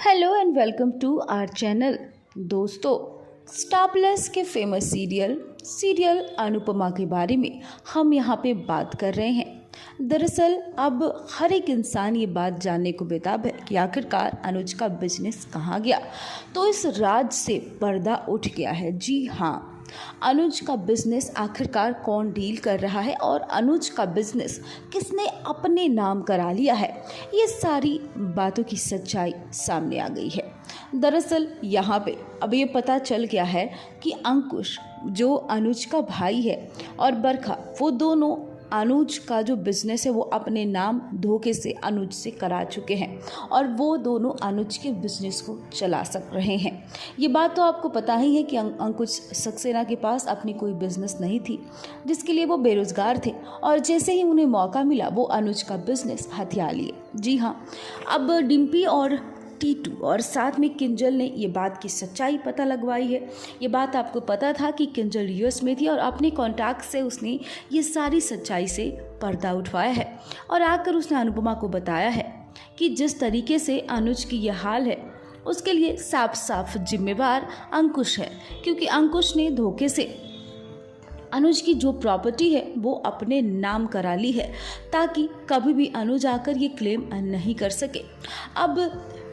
Hello and welcome to our channel. दोस्तों, Star Plus के famous serial Anupama के बारे में हम यहाँ पे बात कर रहे हैं। दरअसल अब हर एक इंसान ये बात जानने को बेताब है कि आखिरकार अनुज का बिजनेस कहाँ गया। तो इस राज से पर्दा उठ गया है। जी हाँ, अनुज का बिजनेस आखिरकार कौन डील कर रहा है और अनुज का बिजनेस किसने अपने नाम करा लिया है, ये सारी बातों की सच्चाई सामने आ गई है। दरअसल यहाँ पे अब ये पता चल गया है कि अंकुश जो अनुज का भाई है और बरखा, वो दोनों अनुज का जो बिज़नेस है वो अपने नाम धोखे से अनुज से करा चुके हैं और वो दोनों अनुज के बिज़नेस को चला सक रहे हैं। ये बात तो आपको पता ही है कि अंकुश सक्सेना के पास अपनी कोई बिज़नेस नहीं थी, जिसके लिए वो बेरोज़गार थे और जैसे ही उन्हें मौका मिला वो अनुज का बिज़नेस हथिया लिए। जी हाँ, अब डिम्पी और टीटू और साथ में किंजल ने ये बात की सच्चाई पता लगवाई है। ये बात आपको पता था कि किंजल यूएस में थी और अपने कॉन्टैक्ट से उसने ये सारी सच्चाई से पर्दा उठवाया है और आकर उसने अनुपमा को बताया है कि जिस तरीके से अनुज की ये हाल है उसके लिए साफ साफ जिम्मेवार अंकुश है, क्योंकि अंकुश ने धोखे से अनुज की जो प्रॉपर्टी है वो अपने नाम करा ली है ताकि कभी भी अनुज आकर ये क्लेम नहीं कर सके। अब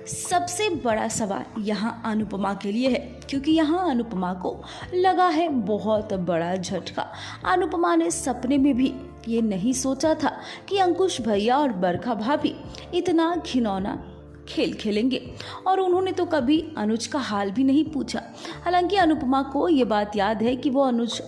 सबसे बड़ा सवाल यहाँ अनुपमा के लिए है, क्योंकि यहाँ अनुपमा को लगा है बहुत बड़ा झटका। अनुपमा ने सपने में भी ये नहीं सोचा था कि अंकुश भैया और बरखा भाभी इतना घिनौना खेल खेलेंगे और उन्होंने तो कभी अनुज का हाल भी नहीं पूछा। हालांकि अनुपमा को ये बात याद है कि वो अनुज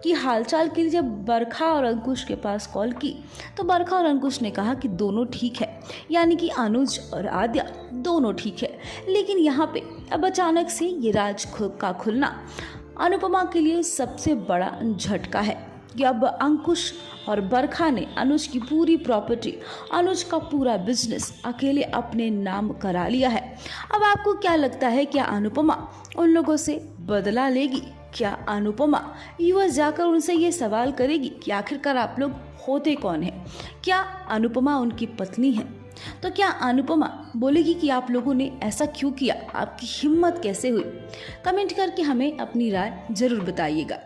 कि हालचाल के लिए जब बरखा और अंकुश के पास कॉल की तो बरखा और अंकुश ने कहा कि दोनों ठीक है, यानी कि अनुज और आद्या दोनों ठीक है। लेकिन यहाँ पे अब अचानक से ये राज का खुलना अनुपमा के लिए सबसे बड़ा झटका है कि अब अंकुश और बरखा ने अनुज की पूरी प्रॉपर्टी, अनुज का पूरा बिजनेस अकेले अपने नाम करा लिया है। अब आपको क्या लगता है, क्या अनुपमा उन लोगों से बदला लेगी? क्या अनुपमा यूएस जाकर उनसे ये सवाल करेगी कि आखिरकार आप लोग होते कौन हैं? क्या अनुपमा उनकी पत्नी है? तो क्या अनुपमा बोलेगी कि आप लोगों ने ऐसा क्यों किया, आपकी हिम्मत कैसे हुई? कमेंट करके हमें अपनी राय जरूर बताइएगा।